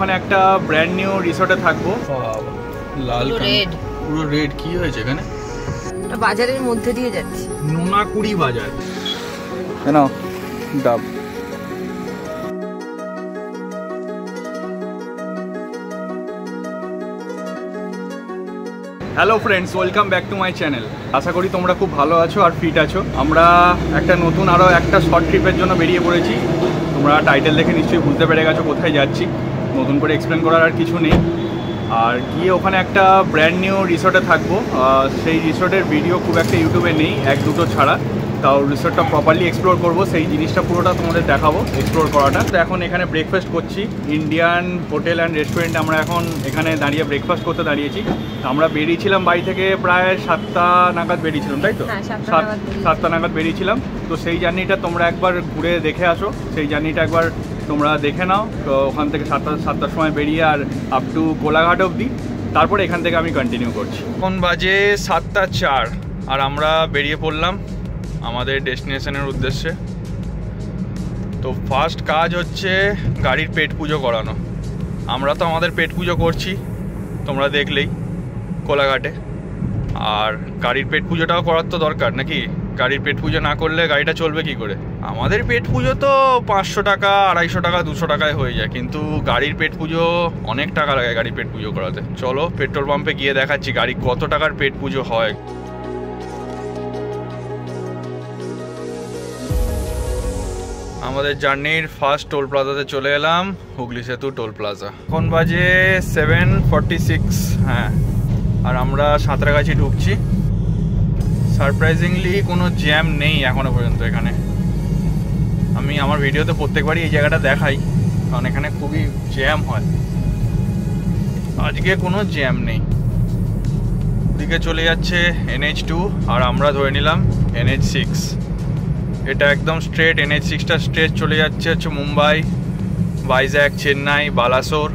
ওখানে একটা brand new রিসর্টে থাকবো। লাল রেড, পুরো রেড। কি হয়েছে এখানে? বাজারের মধ্যে দিয়ে যাচ্ছি, নোনাকুড়ি বাজার। নাও ডাব। Hello friends, welcome back to my channel. আশা করি তোমরা খুব ভালো আছো আর ফিট আছো। আমরা একটা নতুন আরও একটা শর্ট ট্রিপের জন্য বেরিয়ে পড়েছি। তোমরা টাইটেল দেখে নিশ্চয়ই বুঝতে পেরে গেছো কোথায় যাচ্ছি। নতুন করে এক্সপ্লেন করার আর কিছু নেই। আর গিয়ে ওখানে একটা ব্র্যান্ড নিউ রিসর্টে থাকবো। সেই রিসর্টের ভিডিও খুব একটা ইউটিউবে নেই, এক দুটো ছাড়া। তাও রিসর্টটা প্রপারলি এক্সপ্লোর করবো, সেই জিনিসটা পুরোটা তোমাদের দেখাবো এক্সপ্লোর করাটা। তো এখন এখানে ব্রেকফাস্ট করছি, ইন্ডিয়ান হোটেল অ্যান্ড রেস্টুরেন্টে আমরা এখন এখানে দাঁড়িয়ে ব্রেকফাস্ট করতে দাঁড়িয়েছি। আমরা বেরিয়েছিলাম বাড়ি থেকে প্রায় 7টা নাগাদ বেরিয়েছিলাম, তাই তো? 7টা নাগাদ বেরিয়েছিলাম। তো সেই জার্নিটা তোমরা একবার ঘুরে দেখে আসো, সেই জার্নিটা একবার তোমরা দেখে নাও। তো ওখান থেকে 7টার সময় বেরিয়ে আর আপ টু কোলাঘাট অবধি, তারপরে এখান থেকে আমি কন্টিনিউ করছি। এখন বাজে 7:04 আর আমরা বেরিয়ে পড়লাম আমাদের ডেস্টিনেশনের উদ্দেশ্যে। তো ফার্স্ট কাজ হচ্ছে গাড়ির পেট পুজো করানো। আমরা তো আমাদের পেট পুজো করছি, তোমরা দেখলেই কোলাঘাটে। আর গাড়ির পেট পুজোটাও করার তো দরকার নাকি? গাড়ির পেট পুজো না করলে গাড়িটা চলবে কি করে? আমাদের পেট পুজো তো 500 টাকা, 250 টাকা, 200 টাকায় হয়ে যায়, কিন্তু গাড়ির পেট পুজো অনেক টাকা লাগে গাড়ির পেট পুজো করাতে। চলো পেট্রোল পাম্পে গিয়ে দেখাচ্ছি গাড়ি কত টাকার পেট পুজো হয়। আমাদের জার্নির ফার্স্ট টোল প্লাজাতে চলে এলাম, হুগলি সেতু টোল প্লাজা। এখন বাজে 7:46। হ্যাঁ, আর আমরা সাঁতরাগাছি ঢুকছি। সারপ্রাইজিংলি কোনো জ্যাম নেই এখনো পর্যন্ত এখানে। আমি আমার ভিডিওতে প্রত্যেকবারই এই জায়গাটা দেখাই, কারণ এখানে খুবই জ্যাম হয়। আজকে কোনো জ্যাম নেই। ওদিকে চলে যাচ্ছে NH2 আর আমরা ধরে নিলাম NH6। এটা একদম স্ট্রেট NH6টা স্ট্রেট চলে যাচ্ছে হচ্ছে মুম্বাই, ভাইজ্যাক, চেন্নাই, বালাসোর,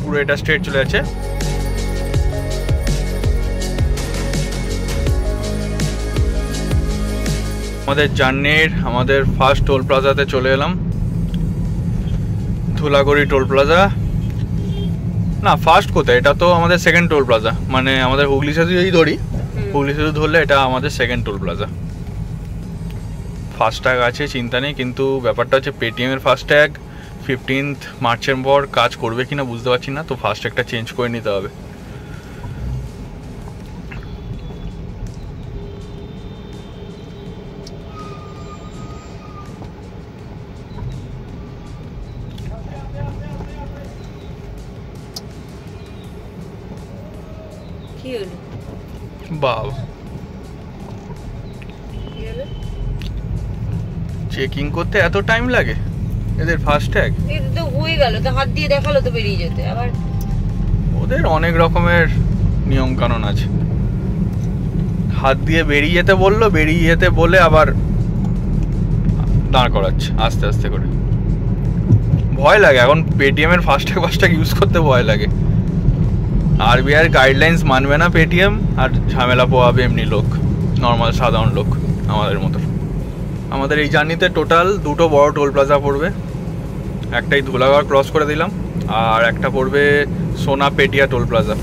পুরো এটা স্ট্রেট চলে যাচ্ছে। আমাদের জার্নির আমাদের ফার্স্ট টোল প্লাজাতে চলে এলাম, ধুলাগড়ি টোল প্লাজা। না, ফার্স্ট কোথায়? এটা তো আমাদের সেকেন্ড টোল প্লাজা। মানে আমাদের হুগলি সেতু যদি ধরি, হুগলি সেতু ধরলে এটা আমাদের সেকেন্ড টোল প্লাজা। ফাস্ট্যাগ আছে, চিন্তা নেই, কিন্তু ব্যাপারটা হচ্ছে পেটিএমের ফাস্ট্যাগ 15th মার্চের পর কাজ করবে কিনা বুঝতে পারছি না। তো ফাস্ট্যাগটা চেঞ্জ করে নিতে হবে। বাবা, চেকিং করতে এত টাইম লাগে এদের ফাস্ট্যাগ? এটা তো হয়ে গেল, তো হাত দিয়ে দেখালো তো বেরিয়ে যেতে। আবার ওদের অনেক রকমের নিয়ম কানুন আছে। হাত দিয়ে বেরিয়ে যেতে বললো, বেরিয়ে যেতে বলে আবার দাঁড় করাচ্ছে আস্তে আস্তে করে। ভয় লাগে এখন পেটিএমের ফাস্ট্যাগ ইউজ করতে ভয় লাগে। RBI গাইডলাইন্স মানবে না পেটিএম, আর ঝামেলা পোয়াবে এমনি লোক, নর্মাল সাধারণ লোক আমাদের মতো। আমাদের এই জার্নিতে টোটাল দুটো বড় টোল প্লাজা পড়বে। একটাই ধুলাগড় ক্রস করে দিলাম, আর একটা পড়বে সোনা পেটিয়া টোল প্লাজা।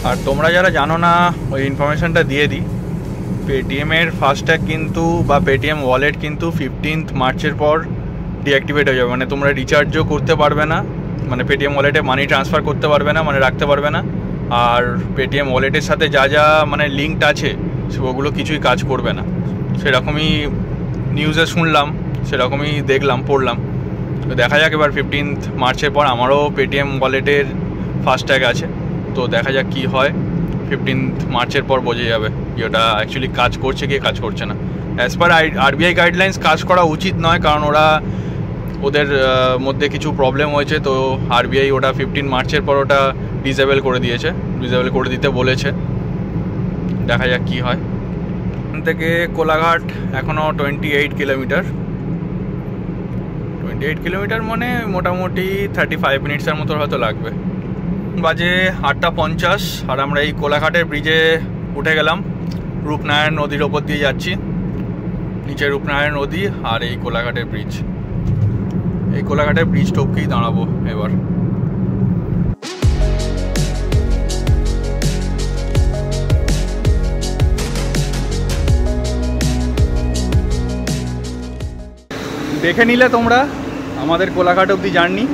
আর তোমরা যারা জানো না, ওই ইনফরমেশনটা দিয়ে দিই। পেটিএমের ফাস্ট্যাগ কিন্তু বা পেটিএম ওয়ালেট কিন্তু 15th মার্চের পর ডিঅ্যাক্টিভেট হয়ে যাবে। মানে তোমরা রিচার্জও করতে পারবে না, মানে পেটিএম ওয়ালেটে মানি ট্রান্সফার করতে পারবে না, মানে রাখতে পারবে না। আর পেটিএম ওয়ালেটের সাথে যা যা মানে লিঙ্কড আছে সেগুলো কিছুই কাজ করবে না। সেরকমই নিউজে শুনলাম, সেরকমই দেখলাম, পড়লাম। তো দেখা যাক এবার 15th মার্চের পর আমারও পেটিএম ওয়ালেটের ফাস্ট্যাগ আছে। তো দেখা যাক কি হয়। 15th মার্চের পর বোঝা যাবে কি ওটা অ্যাকচুয়ালি কাজ করছে কি কাজ করছে না। অ্যাজ পার RBI গাইডলাইন্স কাজ করা উচিত নয়, কারণ ওদের মধ্যে কিছু প্রবলেম হয়েছে। তো RBI ওটা 15 মার্চের পর ওটা ডিসেবল করে দিয়েছে, ডিসেবল করে দিতে বলেছে। দেখা যাক কি হয়। এখান থেকে কোলাঘাট এখনও 28 কিলোমিটার। 28 কিলোমিটার মানে মোটামুটি 35 মিনিটসের মতো হয়তো লাগবে। বাজে 8:50 আর আমরা এই কোলাঘাটের ব্রিজে উঠে গেলাম। রূপনারায়ণ নদীর ওপর দিয়ে যাচ্ছি। নিচে রূপনারায়ণ নদী আর এই কোলাঘাটের ব্রিজ। এই কোলাঘাটের ব্রিজ টপকেই দাঁড়াবো এবার। দেখে নিলে তোমরা আমাদের কোলাঘাট অবধি জার্নি।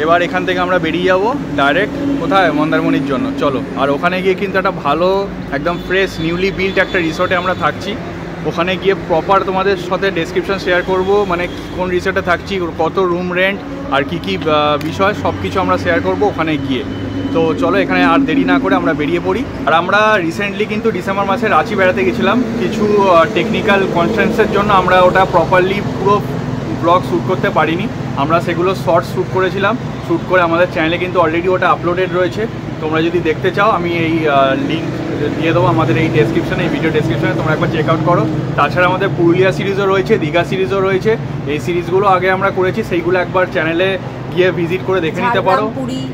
এবার এখান থেকে আমরা বেরিয়ে যাব ডাইরেক্ট কোথায়, মন্দারমণির জন্য। চলো, আর ওখানে গিয়ে কিন্তু একটা ভালো একদম ফ্রেশ নিউলি বিল্ড একটা রিসর্টে আমরা থাকছি। ওখানে গিয়ে প্রপার তোমাদের সাথে ডেসক্রিপশন শেয়ার করব, মানে কোন রিসর্টে থাকছি, কত রুম রেন্ট আর কি কি বিষয় সব কিছু আমরা শেয়ার করব ওখানে গিয়ে। তো চলো, এখানে আর দেরি না করে আমরা বেরিয়ে পড়ি। আর আমরা রিসেন্টলি কিন্তু ডিসেম্বর মাসে রাঁচি বেড়াতে গেছিলাম। কিছু টেকনিক্যাল কনস্ট্রেন্টসের জন্য আমরা ওটা প্রপারলি পুরো ব্লগ শ্যুট করতে পারিনি। আমরা সেগুলো শর্ট শ্যুট করেছিলাম, শ্যুট করে আমাদের চ্যানেলে কিন্তু অলরেডি ওটা আপলোডেড রয়েছে। তোমরা যদি দেখতে চাও আমি এই লিঙ্ক দিয়ে দেবো আমাদের এই ডেসক্রিপশানে, এই ভিডিও ডেসক্রিপশানে, তোমরা একবার চেক আউট করো। তাছাড়া আমাদের পুরুলিয়া সিরিজও রয়েছে, দীঘা সিরিজও রয়েছে। এই সিরিজগুলো আগে আমরা করেছি, সেইগুলো একবার চ্যানেলে গিয়ে ভিজিট করে দেখে নিতে পারো।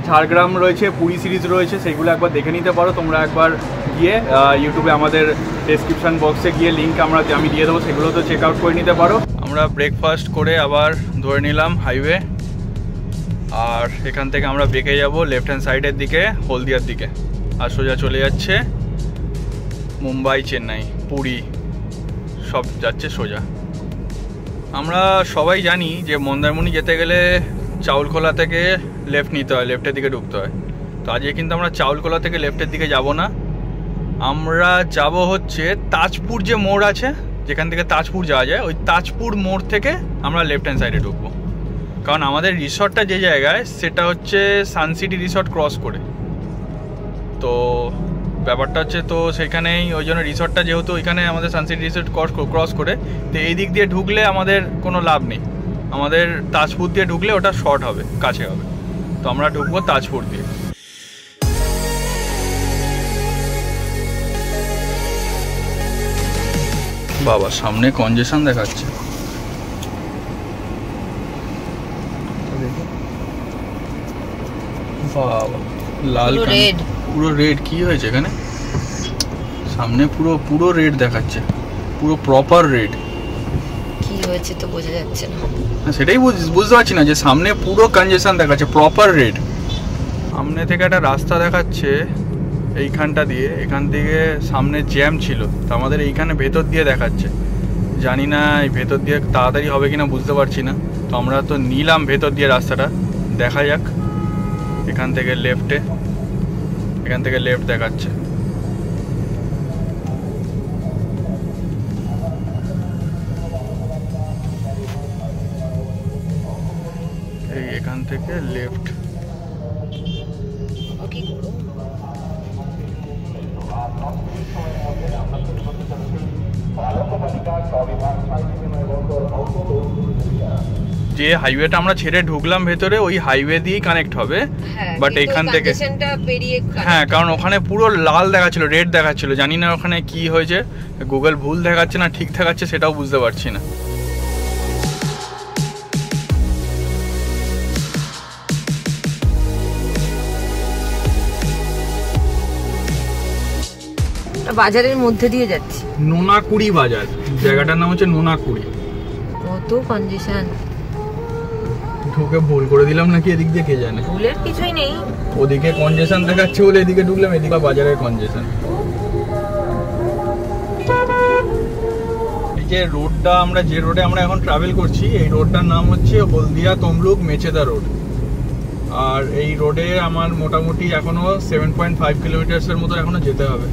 ঝাড়গ্রাম রয়েছে, পুরী সিরিজ রয়েছে, সেইগুলো একবার দেখে নিতে পারো তোমরা একবার গিয়ে। ইউটিউবে আমাদের ডেসক্রিপশান বক্সে গিয়ে লিঙ্ক আমি দিয়ে দেবো, সেগুলো তো চেক আউট করে নিতে পারো। আমরা ব্রেকফাস্ট করে আবার ধরে নিলাম হাইওয়ে, আর এখান থেকে আমরা বেঁকে যাব লেফট হ্যান্ড সাইডের দিকে, হলদিয়ার দিকে, আর সোজা চলে যাচ্ছে মুম্বাই, চেন্নাই, পুরী, সব যাচ্ছে সোজা। আমরা সবাই জানি যে মন্দারমণি যেতে গেলে চাউলখোলা থেকে লেফট নিতে হয়, লেফটের দিকে ঢুকতে হয়। তো আজকে কিন্তু আমরা চাউলখোলা থেকে লেফটের দিকে যাব না, আমরা যাব হচ্ছে তাজপুর যে মোড় আছে, যেখান থেকে তাজপুর যাওয়া যায়, ওই তাজপুর মোড় থেকে আমরা লেফট হ্যান্ড সাইডে ঢুকবো। কারণ আমাদের রিসর্টটা যে জায়গায়, সেটা হচ্ছে সানসিটি রিসর্ট ক্রস করে। তো ব্যাপারটা হচ্ছে, তো সেখানেই ওই জন্য রিসর্টটা যেহেতু ওইখানে আমাদের সানসিটি রিসর্ট ক্রস করে, তো এই দিক দিয়ে ঢুকলে আমাদের কোনো লাভ নেই। আমাদের তাজপুর দিয়ে ঢুকলে ওটা শর্ট হবে, কাছে হবে। তো আমরা ঢুকবো তাজপুর দিয়ে। বাবা, সামনে কনজেশন দেখাচ্ছে। বাবা, লাল রেড, পুরো রেড। কি হয়েছে এখানে? সামনে পুরো রেড দেখাচ্ছে, পুরো প্রপার রেড। কি হয়েছে তো বোঝা যাচ্ছে না। সেটাই বুঝতে পারছি না, যে সামনে পুরো কনজেশন দেখাচ্ছে, প্রপার রেড। সামনে থেকে একটা রাস্তা দেখাচ্ছে এইখানটা দিয়ে, এখান থেকে সামনে জ্যাম ছিল, তো আমাদের এইখানে ভেতর দিয়ে দেখাচ্ছে। জানি না এই ভেতর দিয়ে তাড়াতাড়ি হবে কিনা, বুঝতে পারছি না। তো আমরা তো নিলাম ভেতর দিয়ে রাস্তাটা, দেখা যাক। এখান থেকে লেফটে, এখান থেকে লেফট দেখাচ্ছে। এই এখান থেকে লেফট। যে হাইওয়েটা আমরা ছেড়ে ঢুকলাম ভেতরে, ওই হাইওয়ে দিয়েই কানেক্ট হবে, বাট এখান থেকে, হ্যাঁ, কারণ ওখানে পুরো লাল দেখাচ্ছিল, রেড দেখাচ্ছিল। জানি না ওখানে কি হয়েছে, গুগল ভুল দেখাচ্ছে না ঠিক দেখাচ্ছে, সেটাও বুঝতে পারছি না। বাজারের মধ্যে দিয়ে যাচ্ছি, নোনাকুড়ি বাজার, জায়গাটার নাম হচ্ছে নোনাকুড়ি। কত কনজেশন, ঢুকে ভুল করে দিলাম নাকি, এদিক দিয়ে কে জানে। ভুলের কিছুই নেই, ওদিকে কনজেশন দেখাচ্ছে বলে এদিকে ঢুকলাম, এদিকে বাজারের কনজেশন। এই যে রোডটা, যে রোডে আমরা এখন ট্রাভেল করছি, এই রোডটার নাম হচ্ছে হলদিয়া তমলুক মেচেদা রোড। আর এই রোডে আমার মোটামুটি এখনো 7.5 কিলোমিটার্সের মতো এখনো যেতে হবে।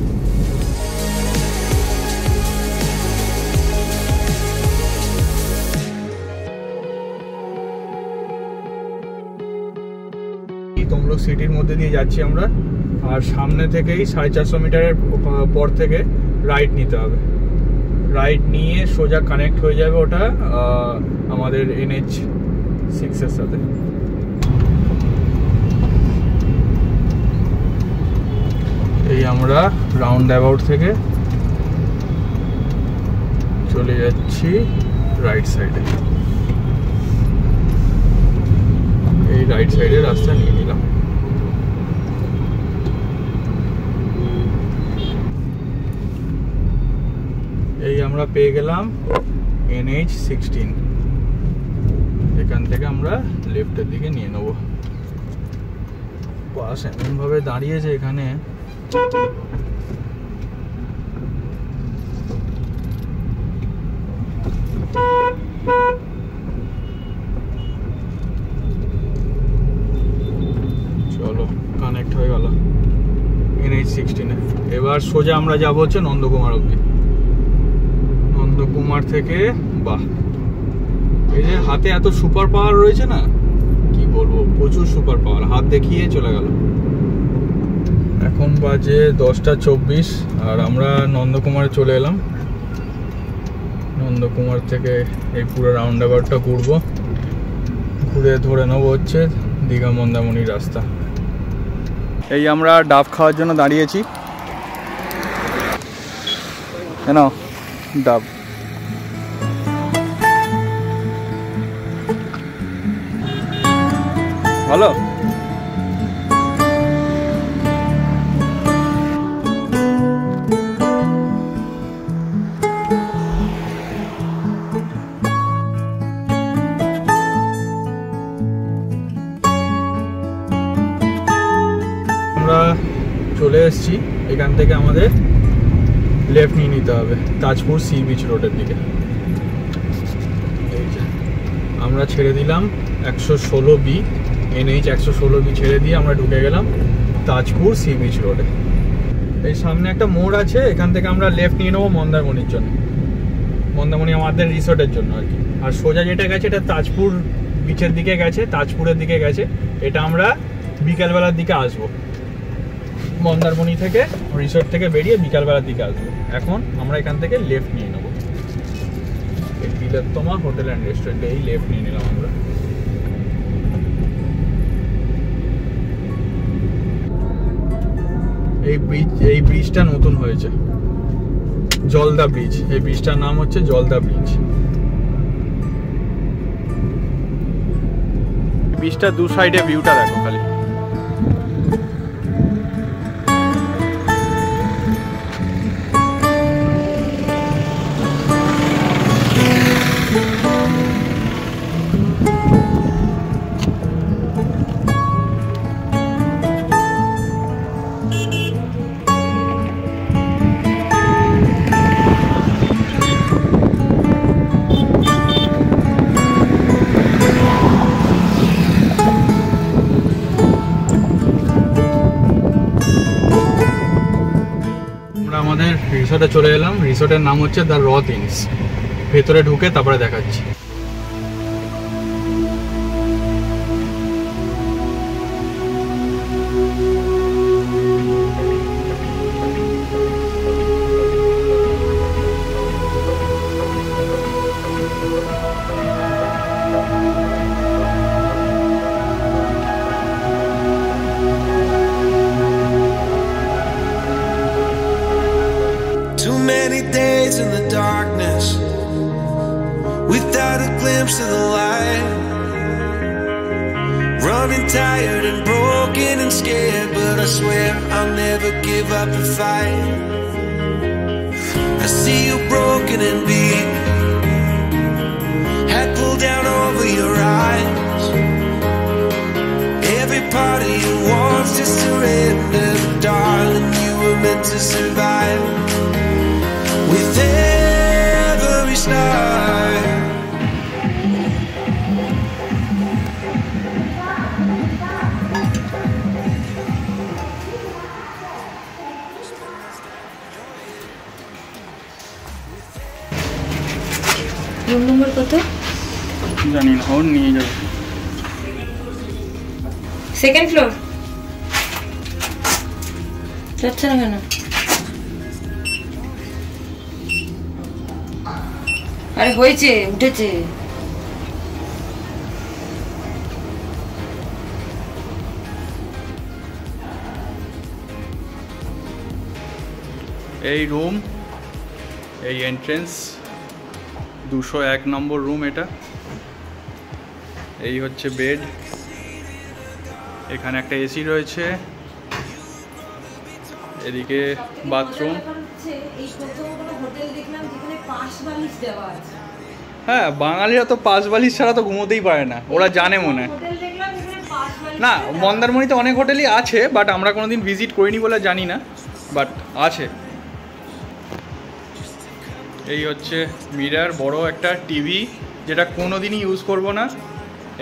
তমলুক সিটির মধ্যে দিয়ে যাচ্ছি আমরা, আর সামনে থেকেই 450 মিটারের পর থেকে রাইট নিতে হবে। রাইট নিয়ে সোজা কানেক্ট হয়ে যাবে ওটা আমাদের NH6 এর সাথে। এই আমরা রাউন্ড অ্যাবাউট থেকে চলে যাচ্ছি রাইট সাইডে। এই রাইট সাইডে রাস্তা নিয়ে নিলাম। এই আমরা পেয়ে গেলাম NH16। এখান থেকে আমরা লেফটের দিকে নিয়ে নেব। বাস এমনভাবে দাঁড়িয়েছে এখানে, চলো কানেক্ট হয়ে গেল NH16 এ। এবার সোজা আমরা যাবো হচ্ছে নন্দকুমার অব্দি। নন্দকুমার থেকে বাহ, এই যে হাতে এত সুপার পাওয়ার রয়েছে না, কি বলবো, প্রচুর সুপার পাওয়ার। হাত দেখিয়ে চলে গেল। এখন বাজে 10:24 আর আমরা নন্দকুমারে চলে এলাম। নন্দকুমার থেকে এই পুরো রাউন্ড অ্যাবাউটটা ঘুরবো, ঘুরে ধরে নেবো হচ্ছে দীঘা মন্দারমণির রাস্তা। এই আমরা ডাব খাওয়ার জন্য দাঁড়িয়েছি। কেন ডাব? ভালো। আমরা চলে এসেছি, এখান থেকে আমাদের লেফট নিয়ে নিতে হবে তাজপুর সি বিচ রোডের দিকে। এই যে আমরা ছেড়ে দিলাম 116B, NH 116B ছেড়ে দিয়ে আমরা ঢুকে গেলাম তাজপুর সি বিচ রোডে। এই সামনে একটা মোড় আছে, এখান থেকে আমরা লেফট নিয়ে নেবো মন্দারমণির জন্য, মন্দারমণি আমাদের রিসোর্টের জন্য আর কি। আর সোজা যেটা গেছে এটা তাজপুর বিচের দিকে গেছে, তাজপুরের দিকে গেছে। এটা আমরা বিকালবেলার দিকে আসবো, মন্দারমণি থেকে রিসোর্ট থেকে বেরিয়ে বিকালবেলার দিকে আসবো। এখন আমরা এখান থেকে লেফট নিয়ে নেবো তিলোত্তমা হোটেল অ্যান্ড রেস্টুরেন্টে। এই লেফট নিয়ে নিলাম আমরা। এই ব্রিজটা নতুন হয়েছে, জলদা ব্রিজ। এই ব্রিজটার নাম হচ্ছে জলদা ব্রিজ। ব্রিজটা দু সাইডে ভিউটা দেখো খালি। আমাদের রিসোর্টে চলে এলাম। রিসোর্টের নাম হচ্ছে দ্য রথ ইনস। ভেতরে ঢুকে তারপরে দেখাচ্ছি। Too many days in the darkness without a glimpse of the light. Running tired and broken and scared, but I swear I'll never give up the fight. I see you broken and beat, head pulled down over your eyes. Every part of you wants to surrender, but darling, you were meant to survive. With every start, room number কত জানি না, ওর নিয়ে যাবে। Second floor যাচ্ছে না কেন? আরে হয়েছে, উঠেছে। এই রুম, এই এন্ট্রেন্স 201 নম্বর রুম। এটা এই হচ্ছে বেড, এখানে একটা এসি রয়েছে, এদিকে বাথরুম। এই প্রথম কোনো হোটেল দেখলাম যেখানে পাশ বালিশ দেওয়া আছে। হ্যাঁ, বাঙালিরা তো পাঁচ বালিশ ছাড়া তো ঘুমোতেই পারে না, ওরা জানে মনে। না, মন্দারমণিতে অনেক হোটেলই আছে, বাট আমরা কোনোদিন ভিজিট করিনি বলে জানি না, বাট আছে। এই হচ্ছে মিরর, বড় একটা টিভি যেটা কোনোদিনই ইউজ করব না।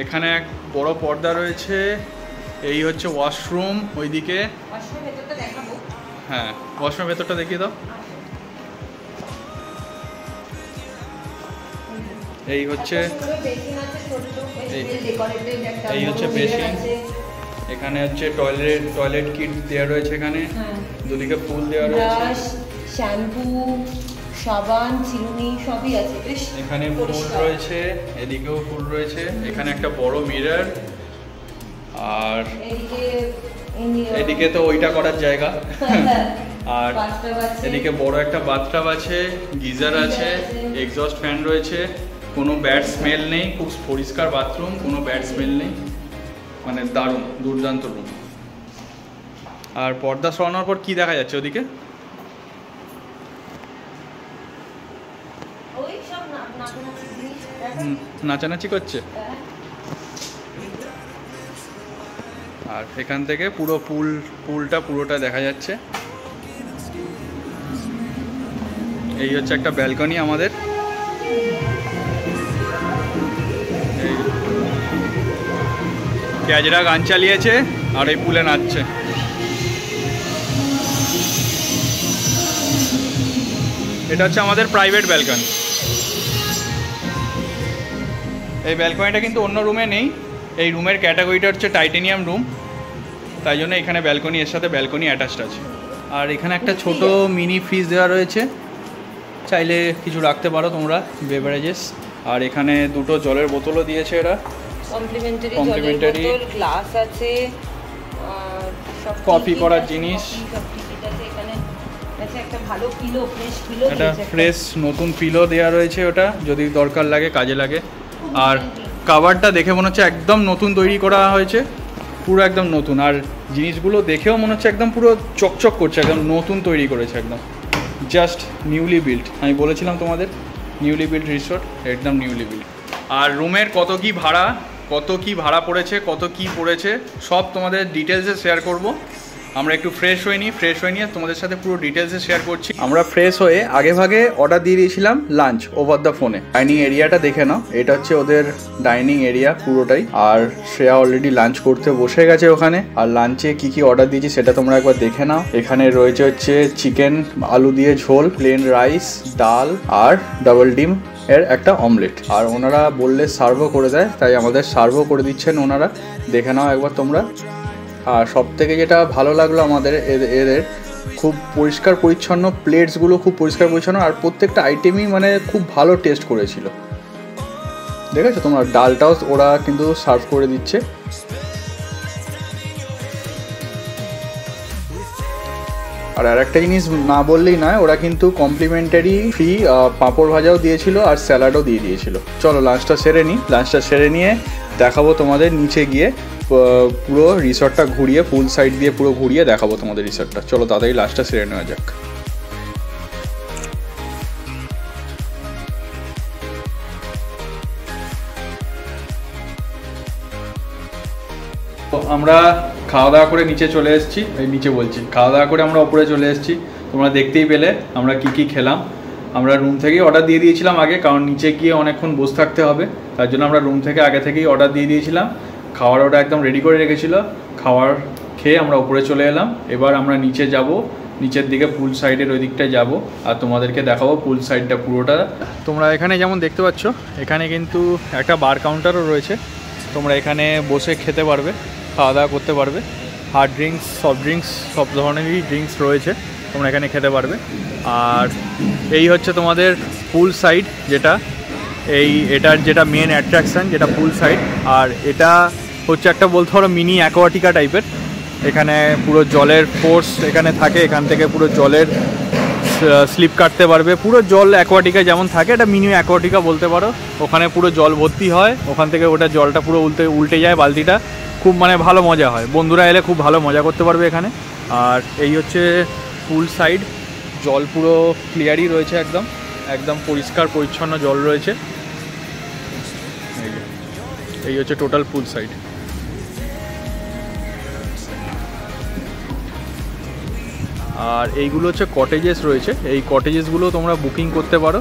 এখানে এক বড় পর্দা রয়েছে। এই হচ্ছে ওয়াশরুম ওইদিকে। হ্যাঁ, ওয়াশরুমের ভেতরটা দেখিয়ে দাও। এই হচ্ছে এই হচ্ছে বেসিন। এখানে হচ্ছে টয়লেট কিট দেওয়া রয়েছে। এখানে দুদিকে ফুল দেওয়া রয়েছে, শ্যাম্পু, সাবান, চিরুনি সবই আছে। বেশ এখানে ফুল রয়েছে, এদিকেও ফুল রয়েছে। এখানে একটা বড় মিরর, আর এদিকে তো ওইটা করার জায়গা। আর এদিকে বড় একটা বাথটাব আছে, গিজার আছে, এক্সস্ট ফ্যান রয়েছে। কোনো ব্যাড স্মেল নেই, খুব পরিষ্কার বাথরুম, কোনো ব্যাড স্মেল নেই, মানে দারুণ দুর্দান্ত রুম। আর পর্দা সরানোর পর কি দেখা যাচ্ছে ওদিকে? নাচানাচি করছে। আর এখান থেকে পুরো পুলটা পুরোটা দেখা যাচ্ছে। এই হচ্ছে একটা ব্যালকনি আমাদের। ক্যাজরা গান চালিয়েছে আর এই পুলে নাচছে। এটা হচ্ছে আমাদের প্রাইভেট ব্যালকনি। এই ব্যালকনিটা কিন্তু অন্য রুমে নেই। এই রুমের ক্যাটাগরিটা হচ্ছে টাইটেনিয়াম রুম, তাই জন্য এখানে ব্যালকনি, এর সাথে ব্যালকনি অ্যাটাচড আছে। আর এখানে একটা ছোট মিনি ফ্রিজ দেওয়া রয়েছে, চাইলে কিছু রাখতে পারো তোমরা বেভারেজেস। আর এখানে দুটো জলের বোতলও দিয়েছে এরা, কমপ্লিমেন্টারি গ্লাস আছে, কফি করার জিনিস। একটা ভালো পিলো, ফ্রেশ পিলো, একটা ফ্রেশ নতুন পিলো দেওয়া রয়েছে, ওটা যদি দরকার লাগে কাজে লাগে। আর কাভারটা দেখে মনে হচ্ছে একদম নতুন তৈরি করা হয়েছে, পুরো একদম নতুন। আর জিনিসগুলো দেখেও মনে হচ্ছে একদম পুরো চকচক করছে, একদম নতুন তৈরি করেছে, একদম জাস্ট নিউলি বিল্ড। আমি বলেছিলাম তোমাদের নিউলি বিল্ড রিসোর্ট, একদম নিউলি বিল্ড। আর রুমের কত কি ভাড়া পড়েছে, কত কি পড়েছে সব তোমাদের ডিটেলসে শেয়ার করব। আমরা একটু ফ্রেশ হয়ে নিয়ে তোমাদের সাথে পুরো ডিটেলসে শেয়ার করছি। আমরা ফ্রেশ হয়ে আগে ভাগে অর্ডার দিয়ে দিয়েছিলাম লাঞ্চ ওভার দ্য ফোনে। ডাইনিং এরিয়াটা দেখে নাও, এটা হচ্ছে ওদের ডাইনিং এরিয়া পুরোটাই। আর শ্রেয়া অলরেডি লাঞ্চ করতে বসে গেছে ওখানে। আর লাঞ্চে কি কি অর্ডার দিয়েছি সেটা তোমরা একবার দেখে নাও। এখানে রয়েছে হচ্ছে চিকেন আলু দিয়ে ঝোল, প্লেন রাইস, ডাল আর ডাবল ডিম এর একটা অমলেট। আর ওনারা বললে সার্ভও করে দেয়, তাই আমাদের সার্ভও করে দিচ্ছেন ওনারা, দেখে নাও একবার তোমরা। আর সব থেকে যেটা ভালো লাগলো আমাদের এদের খুব পরিষ্কার পরিচ্ছন্ন, প্লেটসগুলো খুব পরিষ্কার পরিচ্ছন্ন। আর প্রত্যেকটা আইটেমই মানে খুব ভালো টেস্ট করেছিল, দেখেছো তোমরা। ডালটাও ওরা কিন্তু সার্ভ করে দিচ্ছে। আর একটা জিনিস না বললেই নয়, ওরা কিন্তু কমপ্লিমেন্টারি ফ্রি পাঁপড় ভাজাও দিয়েছিল আর স্যালাডও দিয়ে দিয়েছিল। চলো লাঞ্চটা সেরে নিয়ে দেখাবো তোমাদের নিচে গিয়ে পুরো রিসর্টটা ঘুরিয়ে, ফুল সাইড দিয়ে পুরো ঘুরিয়ে দেখাবো তোমাদের রিসর্টটা। চলো তাড়াতাড়ি লাঞ্চটা সেরে নেওয়া যাক। আমরা খাওয়া দাওয়া করে নিচে চলে এসেছি, খাওয়া দাওয়া করে আমরা ওপরে চলে এসেছি। তোমরা দেখতেই পেলে আমরা কি খেলাম। আমরা রুম থেকেই অর্ডার দিয়ে দিয়েছিলাম আগে, কারণ নিচে গিয়ে অনেকক্ষণ বসে থাকতে হবে, তার জন্য আমরা রুম থেকে আগে থেকেই অর্ডার দিয়ে দিয়েছিলাম। খাওয়ার ওটা একদম রেডি করে রেখেছিল, খাওয়ার খেয়ে আমরা উপরে চলে এলাম। এবার আমরা নিচে যাব, নিচের দিকে পুল সাইডের ওই দিকটায় যাবো আর তোমাদেরকে দেখাবো পুল সাইডটা পুরোটা। তোমরা এখানে যেমন দেখতে পাচ্ছ, এখানে কিন্তু একটা বার কাউন্টারও রয়েছে, তোমরা এখানে বসে খেতে পারবে, খাওয়া দাওয়া করতে পারবে। হার্ড ড্রিঙ্কস, সফট ড্রিঙ্কস, সব ধরনেরই ড্রিঙ্কস রয়েছে, তোমরা এখানে খেতে পারবে। আর এই হচ্ছে তোমাদের পুল সাইড, এটার যেটা মেন অ্যাট্রাকশান, যেটা পুল সাইড। আর এটা হচ্ছে একটা বলতে পারো মিনি অ্যাকোয়াটিকা টাইপের। এখানে পুরো জলের ফোর্স এখানে থাকে, এখান থেকে পুরো জলের স্লিপ কাটতে পারবে। পুরো জল অ্যাকোয়াটিকা যেমন থাকে, এটা মিনি অ্যাকোয়াটিকা বলতে পারো। ওখানে পুরো জল ভর্তি হয়, ওখান থেকে ওটা জলটা পুরো উল্টে যায় বালতিটা, খুব মানে ভালো মজা হয়। বন্ধুরা এলে খুব ভালো মজা করতে পারবে এখানে। আর এই হচ্ছে পুল সাইড, জল পুরো ক্লিয়ারই রয়েছে, একদম পরিষ্কার পরিচ্ছন্ন জল রয়েছে। এই হচ্ছে টোটাল পুল সাইড। আর এইগুলো হচ্ছে কটেজেস রয়েছে, এই কটেজেসগুলো তোমরা বুকিং করতে পারো।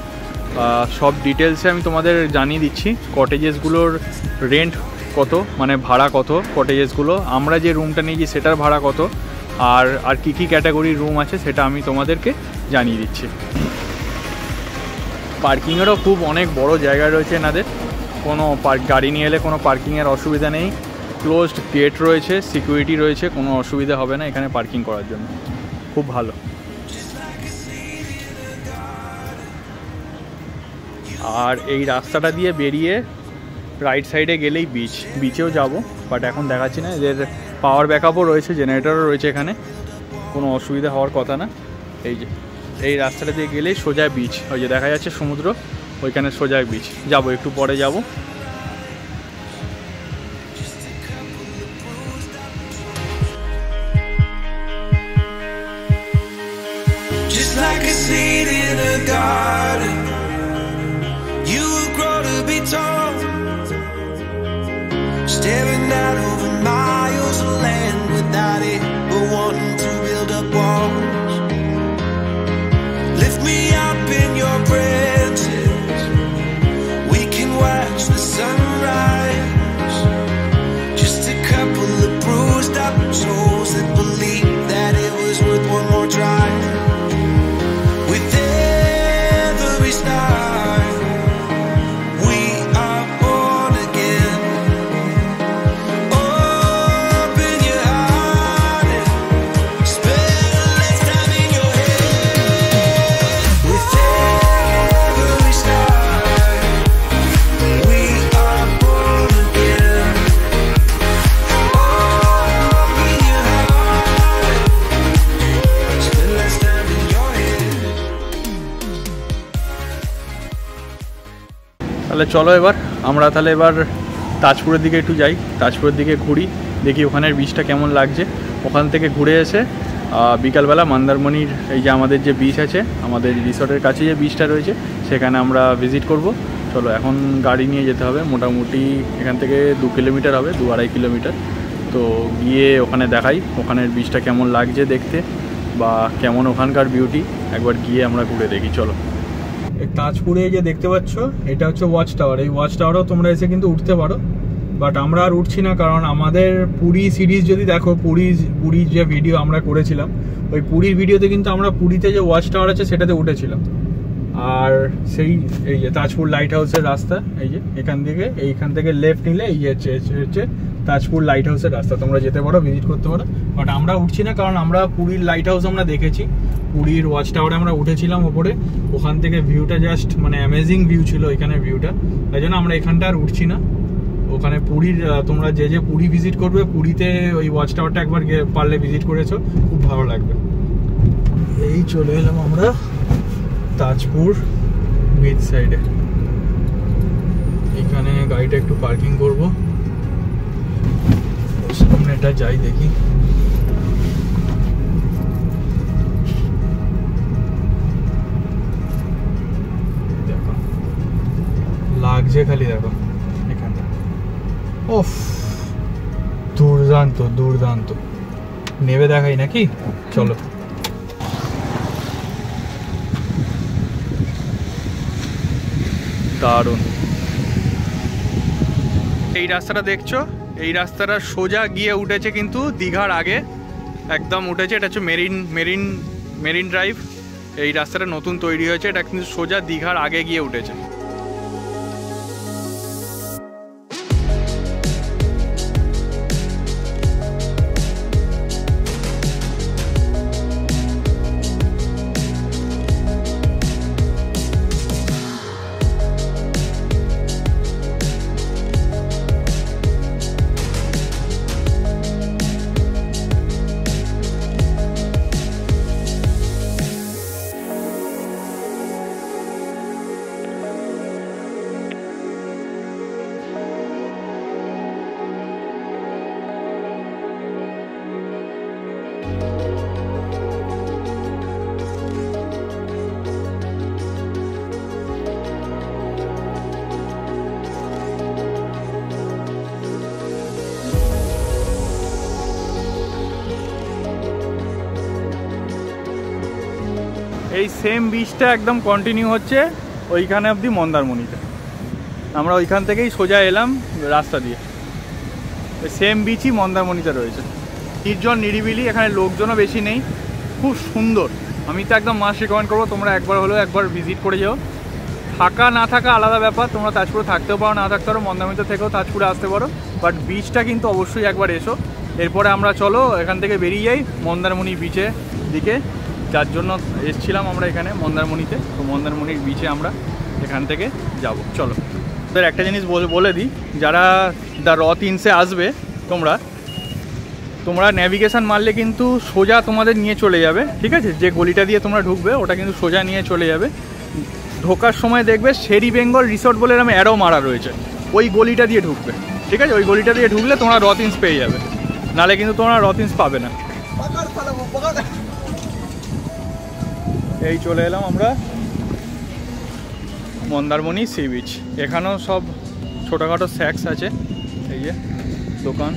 সব ডিটেলসে আমি তোমাদের জানিয়ে দিচ্ছি কটেজেসগুলোর রেন্ট কত, মানে ভাড়া কত কটেজেসগুলো, আমরা যে রুমটা নিয়েছি সেটার ভাড়া কত, আর কী কী ক্যাটাগরির রুম আছে সেটা আমি তোমাদেরকে জানিয়ে দিচ্ছি। পার্কিংয়েরও খুব অনেক বড় জায়গা রয়েছে এনাদের, কোনো গাড়ি নিয়ে এলে কোনো পার্কিংয়ের অসুবিধা নেই, ক্লোজড গেট রয়েছে, সিকিউরিটি রয়েছে, কোনো অসুবিধা হবে না এখানে পার্কিং করার জন্য, খুব ভালো। আর এই রাস্তাটা দিয়ে বেরিয়ে রাইট সাইডে গেলেই বিচেও যাব, বাট এখন দেখাচ্ছি না। এদের পাওয়ার ব্যাকআপও রয়েছে, জেনারেটরও রয়েছে এখানে, কোনো অসুবিধা হওয়ার কথা না। এই যে এই রাস্তাটা দিয়ে গেলেই সোজা বিচ, ওই যে দেখা যাচ্ছে সমুদ্র, ওইখানে সোজা বিচ যাব, একটু পরে যাব। Just like a seed in a garden, you will grow to be tall, staring out over miles of land without it, but wanting to build up walls. Lift me up in your branches, we can watch the sunrise. Just a couple of bruised up souls that believe that it was worth one more try. With every star, we are born again. Open your heart and spend a lifetime in your head. With every star, we are born again. Open your heart and spend less time in your head. তাহলে চলো আমরা এবার তাজপুরের দিকে একটু যাই, তাজপুরের দিকে ঘুরি, দেখি ওখানের বিচটা কেমন লাগছে। ওখান থেকে ঘুরে এসে বিকালবেলা মন্দারমণির এই যে আমাদের যে বিচ আছে, আমাদের রিসর্টের কাছে যে বিচটা রয়েছে সেখানে আমরা ভিজিট করব। চলো এখন গাড়ি নিয়ে যেতে হবে, মোটামুটি এখান থেকে 2 কিলোমিটার হবে, 2-2.5 কিলোমিটার। তো গিয়ে ওখানে দেখাই ওখানের বিচটা কেমন লাগছে দেখতে, বা কেমন ওখানকার বিউটি, একবার গিয়ে আমরা ঘুরে দেখি। চলো। তাজপুরে যে দেখতে পাচ্ছ এটা হচ্ছে ওয়াচ টাওয়ার, এই ওয়াচ টাওয়ারও তোমরা এসে কিন্তু উঠতে পারো, বাট আমরা আর উঠছি না, কারণ আমাদের পুরী সিরিজ যদি দেখো, পুরীর যে ভিডিও আমরা করেছিলাম, ওই পুরীর ভিডিওতে কিন্তু আমরা পুরীতে যে ওয়াচ টাওয়ার আছে সেটাতে উঠেছিলাম। আর সেই এই যে তাজপুর লাইট হাউসের রাস্তা, এই যে এইখান থেকে লেফট নিলে এই হচ্ছে তাজপুর লাইট হাউসের রাস্তা, তোমরা যেতে পারো, ভিজিট করতে পারো। বাট আমরা উঠছি না, কারণ আমরা পুরীর লাইট হাউস আমরা দেখেছি, পুরীর ওয়াচ টাওয়ারে আমরা উঠেছিলাম ওপরে, ওখান থেকে ভিউটা জাস্ট মানে অ্যামেজিং ভিউ ছিল এখানের ভিউটা, তাই জন্য আমরা এখানটা আর উঠছি না। ওখানে পুরীর তোমরা যে পুরী ভিজিট করবে, পুরীতে ওই ওয়াচ টাওয়ারটা একবার পারলে ভিজিট করেছো, খুব ভালো লাগবে। এই চলে এলাম আমরা তাজপুর বিচ সাইডে, এখানে গাড়িটা একটু পার্কিং করবো, সামনেটা যাই দেখি। দেখো লাগছে খালি, দেখো এখানটা, ওফ দুর্দান্ত দুর্দান্ত। নেবে দেখাই নাকি, চলো। দারুণ। এই রাস্তাটা দেখছো, এই রাস্তাটা সোজা গিয়ে উঠেছে কিন্তু দীঘার আগে একদম উঠেছে, এটা হচ্ছে মেরিন ড্রাইভ। এই রাস্তাটা নতুন তৈরি হয়েছে, এটা কিন্তু সোজা দীঘার আগে গিয়ে উঠেছে। এই সেম বিচটা একদম কন্টিনিউ হচ্ছে ওইখানে অবধি মন্দারমণিতে। আমরা ওইখান থেকেই সোজা এলাম রাস্তা দিয়ে। সেম বিচই মন্দারমণিতে রয়েছে, নির্জন নিরিবিলি, এখানে লোকজনও বেশি নেই, খুব সুন্দর। আমি তো একদম মাস্ট রিকমেন্ড করবো তোমরা একবার হলেও একবার ভিজিট করে যাও। থাকা না থাকা আলাদা ব্যাপার, তোমরা তাজপুরে থাকতেও পারো, না থাকতে পারো, মন্দারমণিতে থেকেও তাজপুরে আসতে পারো, বাট বিচটা কিন্তু অবশ্যই একবার এসো। এরপরে আমরা চলো এখান থেকে বেরিয়ে যাই মন্দারমণি বিচের দিকে, যার জন্য এসছিলাম আমরা এখানে মন্দারমণিতে। তো মন্দারমণির বিচে আমরা এখান থেকে যাব, চলো। তোদের একটা জিনিস বলে দিই, যারা দ্য র তিনসে আসবে তোমরা ন্যাভিগেশন মারলে কিন্তু সোজা তোমাদের নিয়ে চলে যাবে, ঠিক আছে? যে গলিটা দিয়ে তোমরা ঢুকবে ওটা কিন্তু সোজা নিয়ে চলে যাবে। ঢোকার সময় দেখবে শেরি বেঙ্গল রিসোর্ট বলে এরকম অ্যারো মারা রয়েছে, ওই গলিটা দিয়ে ঢুকবে, ঠিক আছে? ওই গলিটা দিয়ে ঢুকলে তোমরা রথিন্স পেয়ে যাবে, নাহলে কিন্তু তোমরা রথিন্স পাবে না। এই চলে এলাম আমরা মন্দারমণি সি বিচ। এখানেও সব ছোটোখাটো স্ন্যাক্স আছে, এই যে দোকান।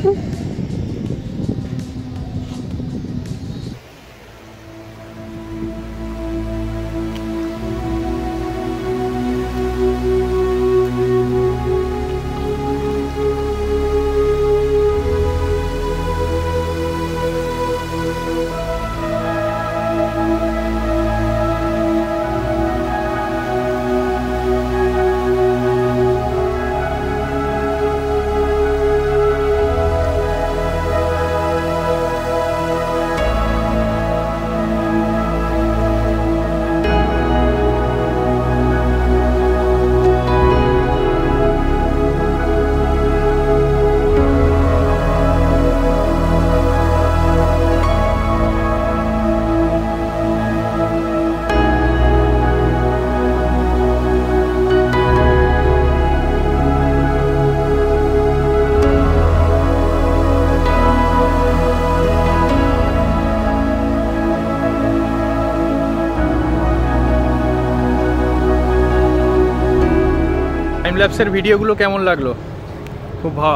টাইম ল্যাপসের ভিডিওগুলো কেমন লাগলো?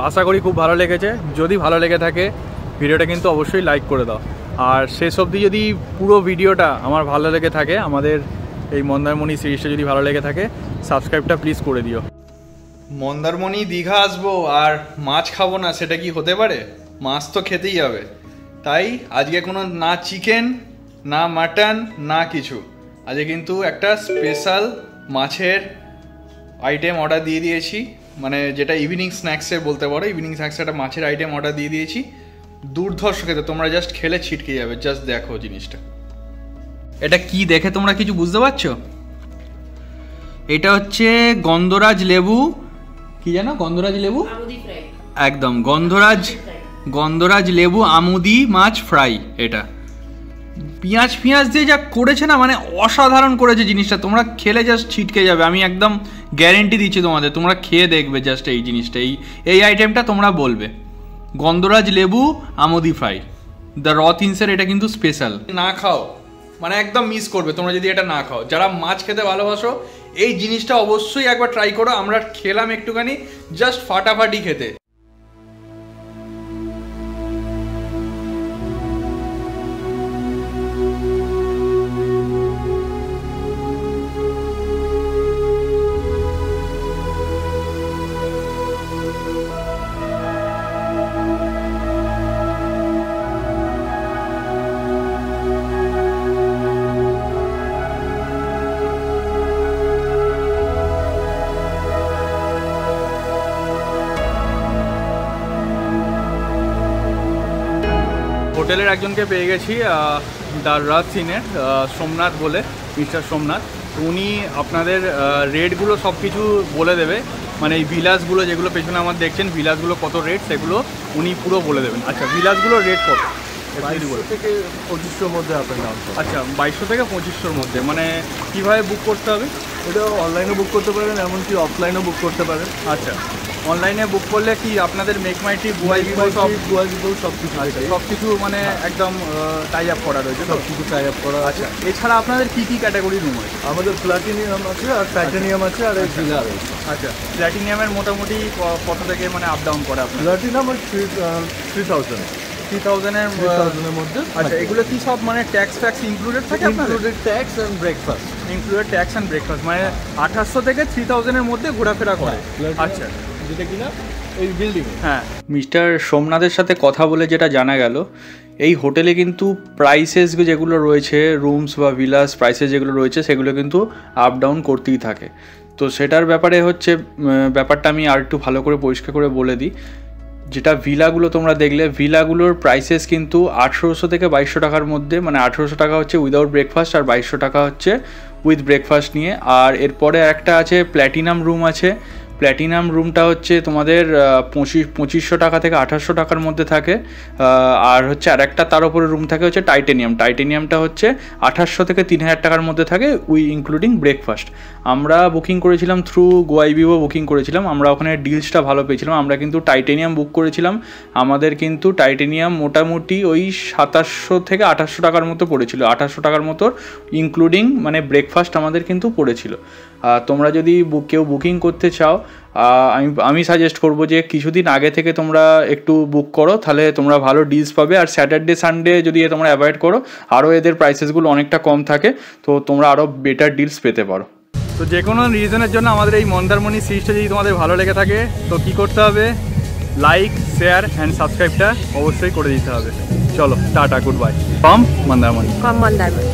আশা করি খুব ভালো লেগেছে। যদি ভালো লেগে থাকে ভিডিওটা কিন্তু অবশ্যই লাইক করে দাও, আর শেষ অবধি যদি পুরো ভিডিওটা আমার ভালো লেগে থাকে, আমাদের এই মন্দারমণি সিরিজটা যদি ভালো লেগে থাকে, সাবস্ক্রাইবটা প্লিজ করে দিও। মন্দারমণি দীঘা আসবো আর মাছ খাবো না, সেটা কি হতে পারে? মাছ তো খেতেই হবে। তাই আজকে কোনো না চিকেন না মাটন না কিছু, আজকে কিন্তু একটা স্পেশাল মাছের আইটেম অর্ডার দিয়ে দিয়েছি, মানে যেটা ইভিনিং স্ন্যাক্সে বলতে পারো। ইভিনিং স্ন্যাক্সে একটা মাছের আইটেম অর্ডার দিয়ে দিয়েছি, দুর্ধর্ষ খেতে, তোমরা জাস্ট খেলে ছিটকে যাবে। জাস্ট দেখো জিনিসটা, এটা কি দেখে তোমরা কিছু বুঝতে পারছো? এটা হচ্ছে গন্ধরাজ লেবু, কি জানো? গন্ধরাজ লেবু, একদম গন্ধরাজ লেবু আমুদি মাছ ফ্রাই। এটা পেঁয়াজ দিয়ে যা করেছে না, মানে অসাধারণ করেছে জিনিসটা। তোমরা খেলে জাস্ট ছিটকে যাবে, আমি একদম গ্যারেন্টি দিচ্ছি তোমাদের। তোমরা খেয়ে দেখবে জাস্ট এই জিনিসটা, এই আইটেমটা তোমরা বলবে গন্ধরাজ লেবু আমুদি ফ্রাই দ্য র তিনসের। এটা কিন্তু স্পেশাল, না খাও মানে একদম মিস করবে তোমরা যদি এটা না খাও। যারা মাছ খেতে ভালোবাসো এই জিনিসটা অবশ্যই একবার ট্রাই করো। আমরা খেলাম একটুখানি, জাস্ট ফাটাফাটি খেতে। হোটেলের একজনকে পেয়ে গেছি, দ্য রাথ ইনের সোমনাথ বলে, মিস্টার সোমনাথ। উনি আপনাদের রেটগুলো সব কিছু বলে দেবে, মানে এই ভিলাসগুলো যেগুলো পেছনে আমার দেখছেন, ভিলাসগুলো কত রেট সেগুলো উনি পুরো বলে দেবেন। আচ্ছা, ভিলাসগুলোর রেট কত? 2200 থেকে 2500 মধ্যে আপনার নাম। আচ্ছা, 2200 থেকে 2500 মধ্যে। মানে কীভাবে বুক করতে হবে? এটা অনলাইনে বুক করতে পারেন, এমনকি অফলাইনেও বুক করতে পারেন। আচ্ছা, অনলাইনে বুক করলে কি আপনাদের মেক মাই ট্রিপ, সব কিছু মানে একদম টাই আপ করা রয়েছে? সব কিছু টাই আপ করা। আচ্ছা, এছাড়া আপনাদের কী কী ক্যাটাগরি রুম আছে? আমাদের প্লাটিনিয়াম আছে আর টাইটানিয়াম আছে আর এক ভিলা রয়েছে। আচ্ছা, প্ল্যাটিনিয়ামের মোটামুটি কত থেকে মানে আপ ডাউন করে আপনার? প্লাটিনাম 3000। 3000-এর 3000-এর মধ্যে। আচ্ছা, এগুলো কি সব মানে ট্যাক্স ফ্যাক্স ইনক্লুডেড থাকে আপনাদের? Included tax and breakfast. Included tax and breakfast, মানে 2800 থেকে 3000-এর মধ্যে ঘোরাফেরা করে। আচ্ছা, যেটা কিনা এই বিল্ডিং। হ্যাঁ, মিস্টার সোমনাথের সাথে কথা বলে যেটা জানা গেল, এই হোটেলে কিন্তু প্রাইসেস যেগুলো রয়েছে, রুমস বা ভিলাস প্রাইসেস যেগুলো রয়েছে, সেগুলো কিন্তু আপ ডাউন করতেই থাকে। তো সেটার ব্যাপারে হচ্ছে ব্যাপারটা আমি আর একটু ভালো করে পরিষ্কার করে বলে দিই। যেটা ভিলাগুলো তোমরা দেখলে, ভিলাগুলোর প্রাইসেস কিন্তু 1800 থেকে 2200 টাকার মধ্যে, মানে 1800 টাকা হচ্ছে উইদাউট ব্রেকফাস্ট আর 2200 টাকা হচ্ছে উইথ ব্রেকফাস্ট নিয়ে। আর এরপরে একটা আছে প্ল্যাটিনাম রুম আছে। প্ল্যাটিনাম রুমটা হচ্ছে তোমাদের 2500 টাকা থেকে 2800 টাকার মধ্যে থাকে। আর হচ্ছে আর একটা তার উপরে রুম থাকে হচ্ছে টাইটেনিয়াম। টাইটেনিয়ামটা হচ্ছে 2800 থেকে 3000 টাকার মধ্যে থাকে ইনক্লুডিং ব্রেকফাস্ট। আমরা বুকিং করেছিলাম থ্রু গোয়াইবিবো বুকিং করেছিলাম, আমরা ওখানে ডিলসটা ভালো পেয়েছিলাম। আমরা কিন্তু টাইটেনিয়াম বুক করেছিলাম, আমাদের কিন্তু টাইটেনিয়াম মোটামুটি ওই 2700 থেকে 2800 টাকার মতো পড়েছিল। 2800 টাকার মতো ইনক্লুডিং মানে ব্রেকফাস্ট আমাদের কিন্তু পড়েছিল। তোমরা যদি কেউ বুকিং করতে চাও, আমি সাজেস্ট করবো যে কিছুদিন আগে থেকে তোমরা একটু বুক করো, তাহলে তোমরা ভালো ডিলস পাবে। আর স্যাটারডে সানডে যদি তোমরা অ্যাভয়েড করো, আরও এদের প্রাইসেসগুলো অনেকটা কম থাকে, তো তোমরা আরও বেটার ডিলস পেতে পারো। তো যে কোনো রিজনের জন্য আমাদের এই মন্দারমণি সিরিজটা যদি তোমাদের ভালো লেগে থাকে, তো কী করতে হবে? লাইক, শেয়ার অ্যান্ড সাবস্ক্রাইবটা অবশ্যই করে দিতে হবে। চলো, tata, good bye, from Mandarmani. Com Mandarmani.